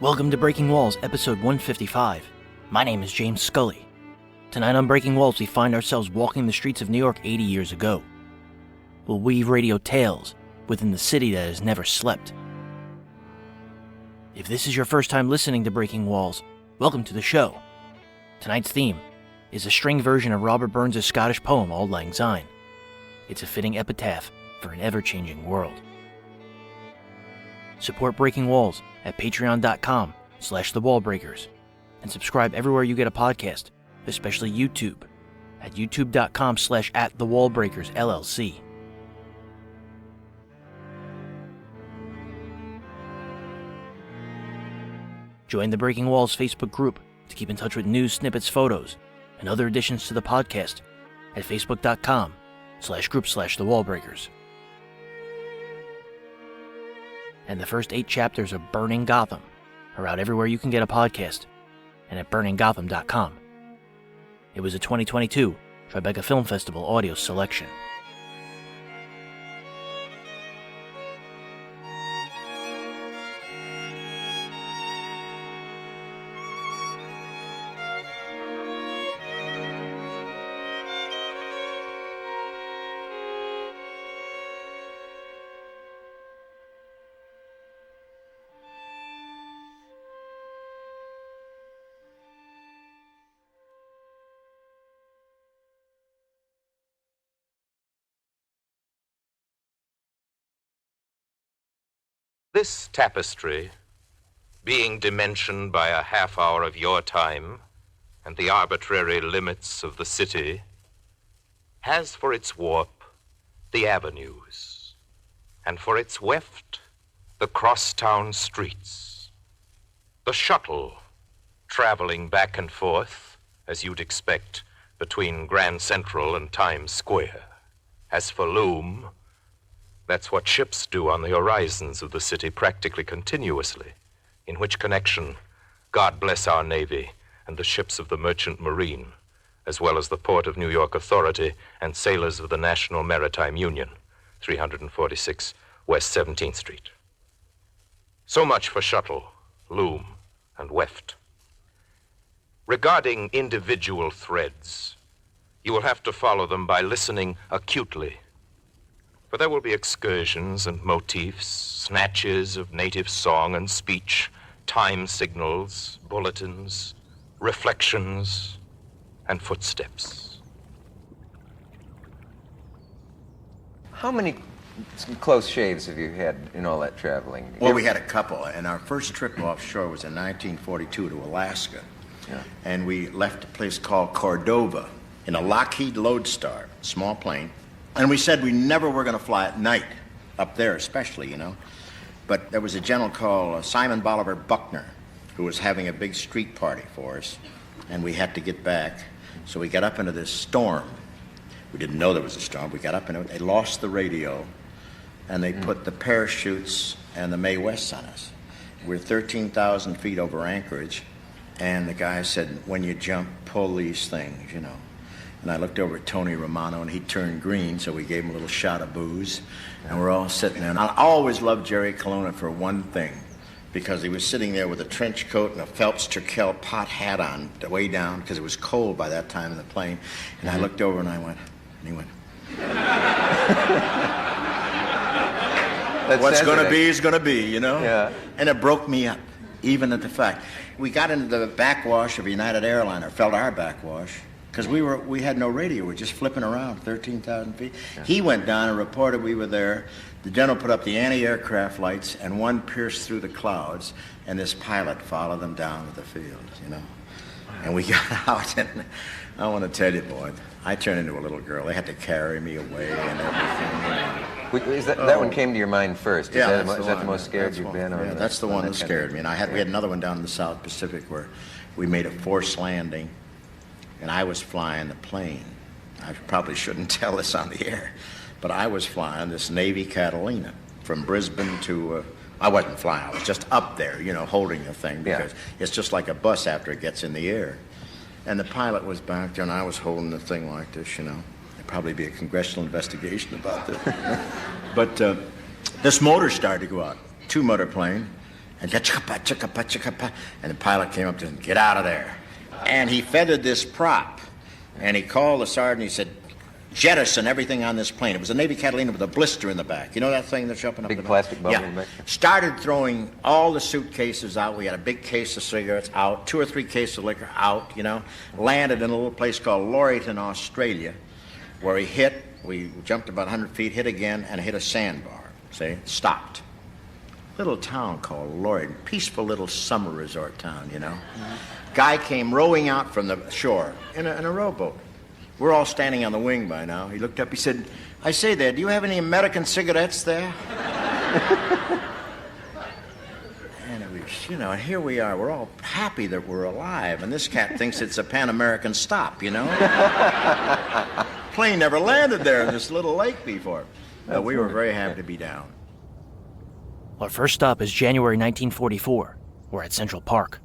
Welcome to Breaking Walls, episode 155. My name is James Scully. Tonight on Breaking Walls, we find ourselves walking the streets of New York 80 years ago. We'll weave radio tales within the city that has never slept. If this is your first time listening to Breaking Walls, welcome to the show. Tonight's theme is a string version of Robert Burns' Scottish poem, Auld Lang Syne. It's a fitting epitaph for an ever-changing world. Support Breaking Walls at patreon.com/thewallbreakers and subscribe everywhere you get a podcast, especially YouTube, at youtube.com/@thewallbreakersllc. Join the Breaking Walls Facebook group to keep in touch with news, snippets, photos, and other additions to the podcast at facebook.com/group/thewallbreakers. And the first 8 chapters of Burning Gotham are out everywhere you can get a podcast and at burninggotham.com. It was a 2022 Tribeca Film Festival audio selection. This tapestry, being dimensioned by a half hour of your time and the arbitrary limits of the city, has for its warp the avenues, and for its weft the crosstown streets. The shuttle, traveling back and forth, as you'd expect, between Grand Central and Times Square. As for loom, that's what ships do on the horizons of the city practically continuously, in which connection, God bless our Navy and the ships of the Merchant Marine, as well as the Port of New York Authority and sailors of the National Maritime Union, 346 West 17th Street. So much for shuttle, loom, and weft. Regarding individual threads, you will have to follow them by listening acutely. For there will be excursions and motifs, snatches of native song and speech, time signals, bulletins, reflections, and footsteps. How many close shaves have you had in all that traveling? Well, we had a couple, and our first trip offshore was in 1942 to Alaska. Yeah. And we left a place called Cordova in a Lockheed Lodestar, small plane. And we said we never were going to fly at night, up there especially, you know. But there was a gentleman called Simon Bolivar Buckner who was having a big street party for us, and we had to get back. So we got up into this storm. We didn't know there was a storm. We got up into it. They lost the radio, and they put the parachutes and the Mae Wests on us. We're 13,000 feet over Anchorage, and the guy said, when you jump, pull these things, you know. And I looked over at Tony Romano, and he turned green, so we gave him a little shot of booze. And we're all sitting there. And I always loved Jerry Colonna for one thing, because he was sitting there with a trench coat and a Phelps Turkel pot hat on, way down, because it was cold by that time in the plane. And I looked over, and I went, and he went. What's going to be is going to be, you know? Yeah. And it broke me up, even at the fact. We got into the backwash of United Airliner, felt our backwash. Because we had no radio. We were just flipping around 13,000 feet. Yeah. He went down and reported we were there. The general put up the anti-aircraft lights, and one pierced through the clouds, and this pilot followed them down to the field, you know. And we got out, and I want to tell you, boy, I turned into a little girl. They had to carry me away and everything. That one came to your mind first? Yeah, is that the most scared you've been? Yeah, that's the one that scared me. And we had another one down in the South Pacific where we made a forced landing. And I was flying the plane. I probably shouldn't tell this on the air, but I was flying this Navy Catalina from Brisbane to, I wasn't flying, I was just up there, you know, holding the thing, because it's just like a bus after it gets in the air. And the pilot was back there, and I was holding the thing like this, you know. There'd probably be a congressional investigation about this. But this motor started to go out, 2-motor plane, And the pilot came up to him, get out of there. And he feathered this prop. And he called the sergeant, he said, jettison everything on this plane. It was a Navy Catalina with a blister in the back. You know that thing that's up and up? Big plastic bubble yeah. in the back? Started throwing all the suitcases out. We had a big case of cigarettes out, 2 or 3 cases of liquor out, you know. Landed in a little place called Laurieton, Australia, where he hit. We jumped about 100 feet, hit again, and hit a sandbar. See? Stopped. Little town called Laurieton. Peaceful little summer resort town, you know. Guy came rowing out from the shore in a rowboat. We're all standing on the wing by now. He looked up, he said, I say there, do you have any American cigarettes there? And it was, you know, and here we are. We're all happy that we're alive, and this cat thinks it's a Pan-American stop, you know? Plane never landed there in this little lake before. We were very happy to be down. Our first stop is January 1944. We're at Central Park.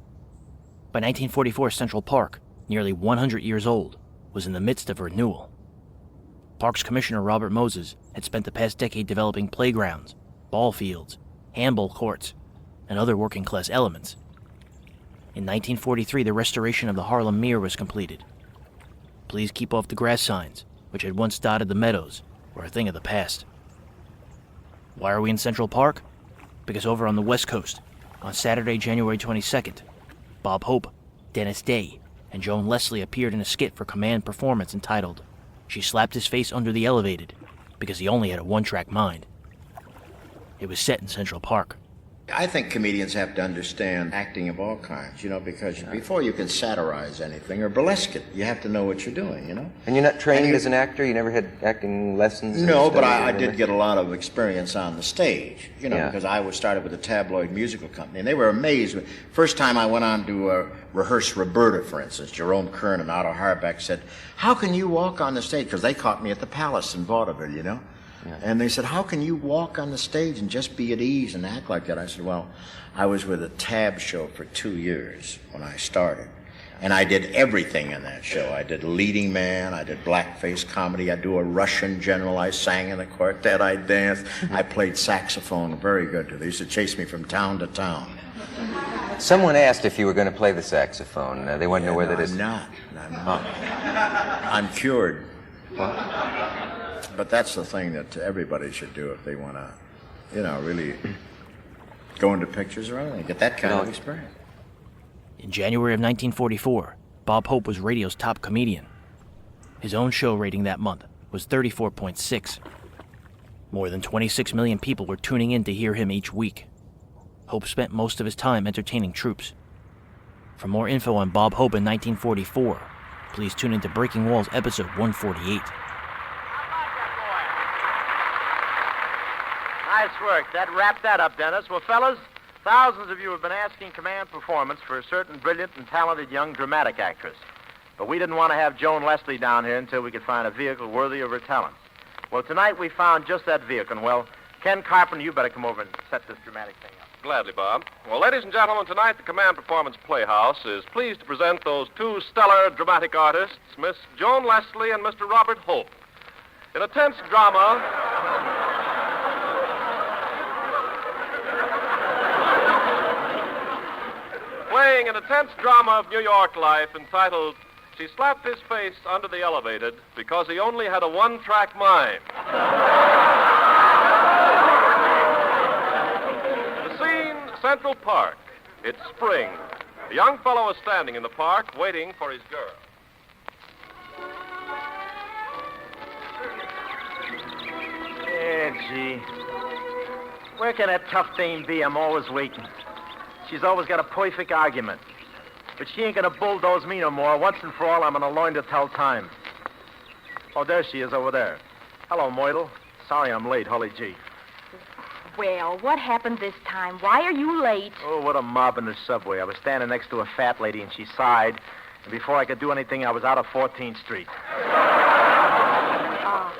By 1944, Central Park, nearly 100 years old, was in the midst of renewal. Parks Commissioner Robert Moses had spent the past decade developing playgrounds, ball fields, handball courts, and other working-class elements. In 1943, the restoration of the Harlem Meer was completed. Please keep off the grass signs, which had once dotted the meadows, were a thing of the past. Why are we in Central Park? Because over on the West Coast, on Saturday, January 22nd, Bob Hope, Dennis Day, and Joan Leslie appeared in a skit for Command Performance entitled, She Slapped His Face Under the Elevated, because he only had a one-track mind. It was set in Central Park. I think comedians have to understand acting of all kinds, you know, because before you can satirize anything or burlesque it, you have to know what you're doing, you know? And you're not trained as an actor? You never had acting lessons? No, but I did get a lot of experience on the stage, you know, because I was started with a tabloid musical company, and they were amazed. First time I went on to rehearse Roberta, for instance, Jerome Kern and Otto Harbeck said, how can you walk on the stage? Because they caught me at the Palace in vaudeville, you know? And they said, how can you walk on the stage and just be at ease and act like that? I said, well, I was with a tab show for 2 years when I started. And I did everything in that show. I did leading man, I did blackface comedy, I do a Russian general, I sang in the quartet, I danced, I played saxophone, very good too. They used to chase me from town to town. Someone asked if you were going to play the saxophone. They want to know where that is. I'm not. I'm cured. But that's the thing that everybody should do if they want to, you know, really go into pictures or anything, get that kind of experience. In January of 1944, Bob Hope was radio's top comedian. His own show rating that month was 34.6. More than 26 million people were tuning in to hear him each week. Hope spent most of his time entertaining troops. For more info on Bob Hope in 1944, please tune into Breaking Walls episode 148. Nice work. That wrapped that up, Dennis. Well, fellas, thousands of you have been asking Command Performance for a certain brilliant and talented young dramatic actress. But we didn't want to have Joan Leslie down here until we could find a vehicle worthy of her talents. Well, tonight we found just that vehicle. And, well, Ken Carpenter, you better come over and set this dramatic thing up. Gladly, Bob. Well, ladies and gentlemen, tonight the Command Performance Playhouse is pleased to present those two stellar dramatic artists, Miss Joan Leslie and Mr. Robert Hope. In a tense drama... Playing an intense drama of New York life entitled, She Slapped His Face Under the Elevated Because He Only Had a One-Track Mind. The scene, Central Park. It's spring. The young fellow is standing in the park waiting for his girl. Yeah, gee. Where can that tough dame be? I'm always waiting. She's always got a perfect argument. But she ain't gonna bulldoze me no more. Once and for all, I'm gonna learn to tell time. Oh, there she is over there. Hello, Myrtle. Sorry I'm late, Holly G. Well, what happened this time? Why are you late? Oh, what a mob in the subway. I was standing next to a fat lady, and she sighed. And before I could do anything, I was out of 14th Street. Oh,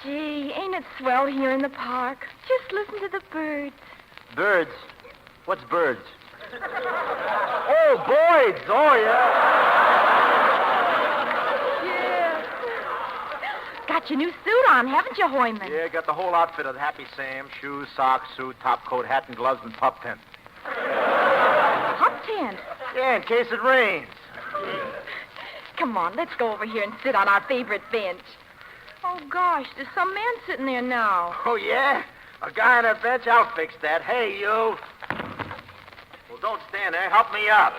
gee, ain't it swell here in the park? Just listen to the birds. Birds? What's birds? Oh, birds! Oh, yeah. Yeah. Got your new suit on, haven't you, Yeah, got the whole outfit of Happy Sam. Shoes, socks, suit, top coat, hat and gloves, and pup tent. Yeah, in case it rains. Come on, let's go over here and sit on our favorite bench. Oh, gosh, there's some man sitting there now. Oh, yeah? A guy on that bench? I'll fix that. Hey, you. Well, don't stand there. Help me up.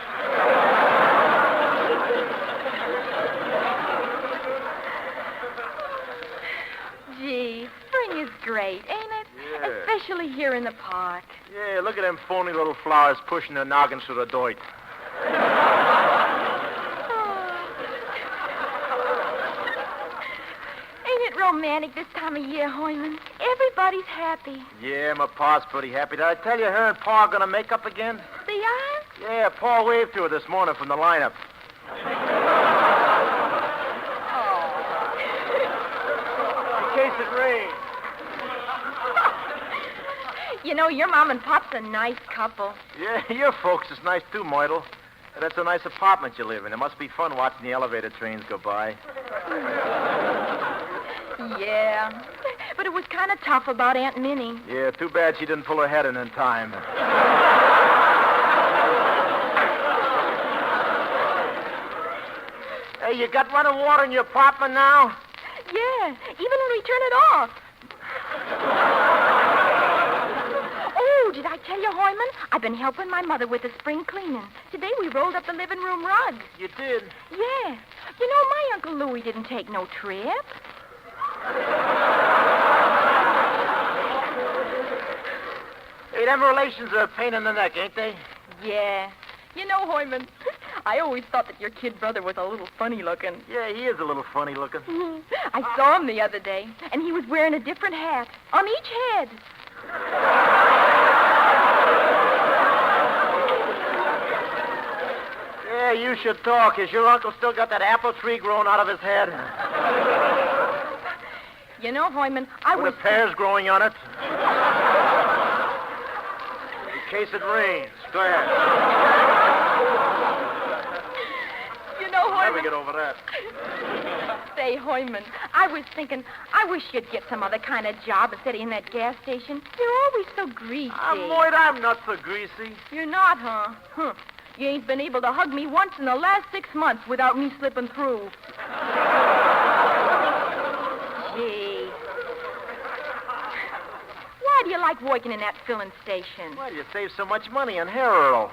Gee, spring is great, ain't it? Yeah. Especially here in the park. Yeah, look at them phony little flowers pushing their noggins through the dirt. Ain't it romantic this time of year, Hoyman? Everybody's happy. Yeah, my pa's pretty happy. Did I tell you her and Pa are going to make up again? They are? Yeah, Pa waved to her this morning from the lineup. In case it rains. You know, your mom and pop's a nice couple. Yeah, your folks is nice too, Myrtle. That's a nice apartment you live in. It must be fun watching the elevator trains go by. Yeah, but it was kind of tough about Aunt Minnie. Yeah, too bad she didn't pull her head in time. Hey, you got running water in your apartment now? Yeah, even when we turn it off. Oh, did I tell you, Hoyman? I've been helping my mother with the spring cleaning. Today we rolled up the living room rug. You did? Yeah. You know, my Uncle Louie didn't take no trip. Hey, them relations are a pain in the neck, ain't they? Yeah. You know, Hoyman, I always thought that your kid brother was a little funny looking. Yeah, he is a little funny looking. I saw him the other day, and he was wearing a different hat on each head. Yeah, you should talk. Has your uncle still got that apple tree growing out of his head? You know, Hoyman, I With was... the pears growing on it? In case it rains. Go ahead. You know, How do we Hoyman... get over that? Say, Hoyman, I was thinking, I wish you'd get some other kind of job instead of in that gas station. You're always so greasy. Lloyd, I'm not so greasy. You're not, huh? Huh. You ain't been able to hug me once in the last 6 months without me slipping through. Gee. Why do you like working in that filling station? Why do you save so much money on hair oil?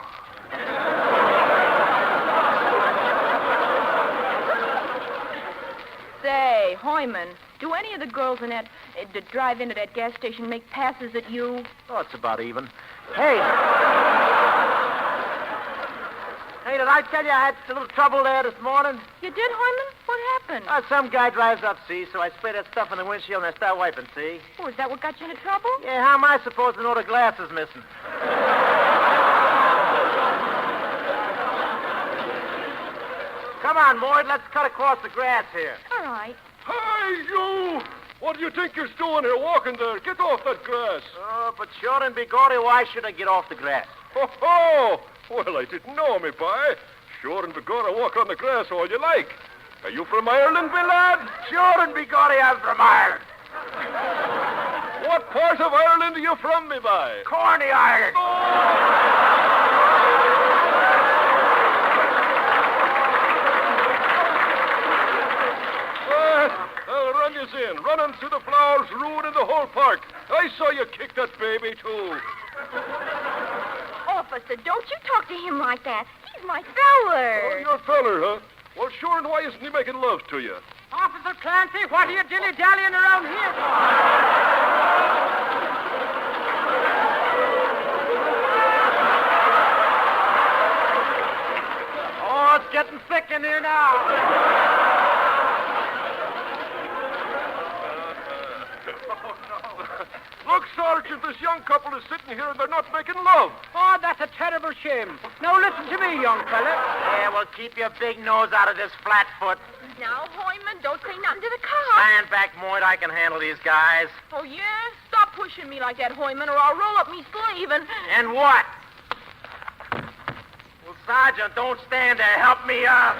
Say, Hoyman, do any of the girls in that that drive into that gas station make passes at you? Oh, it's about even. Hey. Hey, did I tell you I had a little trouble there this morning? You did, Hoyman? What happened? Some guy drives up, see, so I spray that stuff in the windshield and I start wiping, see? Oh, is that what got you into trouble? Yeah, how am I supposed to know the glass is missing? Come on, Mort, let's cut across the grass here. All right. Hey, you! What do you think you're doing here walking there? Get off that grass. Oh, but sure and begorry, why should I get off the grass? Ho, ho! Well, I didn't know, me boy. Sure and begorry, walk on the grass all you like. Are you from Ireland, me lad? Sure and begorry, I'm from Ireland. What part of Ireland are you from, me boy? Corny Ireland. I'll run you in. Running through the flowers, ruining the whole park. I saw you kick that baby, too. Officer, don't you talk to him like that. He's my feller. Oh, your feller, huh? Well, sure, and why isn't he making love to you? Officer Clancy, what are you dilly-dallying around here for? Oh, it's getting thick in here now. Look, Sergeant, this young couple is sitting here and they're not making love. Oh, that's a terrible shame. Now listen to me, young fella. Yeah, well, keep your big nose out of this flatfoot. Now, Hoyman, don't say nothing to the cops. Stand back, Moit. I can handle these guys. Oh, yeah? Stop pushing me like that, Hoyman, or I'll roll up me sleeve and... And what? Well, Sergeant, don't stand there. Help me up.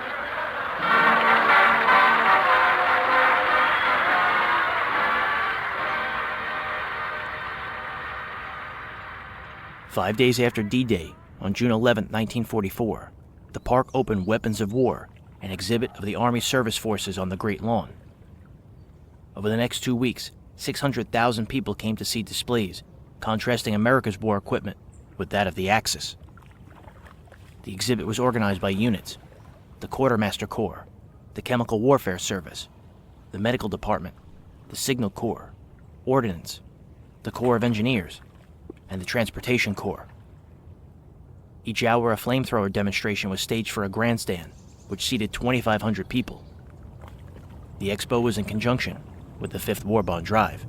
5 days after D-Day, on June 11, 1944, the park opened Weapons of War, an exhibit of the Army Service Forces on the Great Lawn. Over the next 2 weeks, 600,000 people came to see displays contrasting America's war equipment with that of the Axis. The exhibit was organized by units: the Quartermaster Corps, the Chemical Warfare Service, the Medical Department, the Signal Corps, Ordnance, the Corps of Engineers, and the Transportation Corps. Each hour a flamethrower demonstration was staged for a grandstand, which seated 2,500 people. The expo was in conjunction with the 5th War Bond Drive.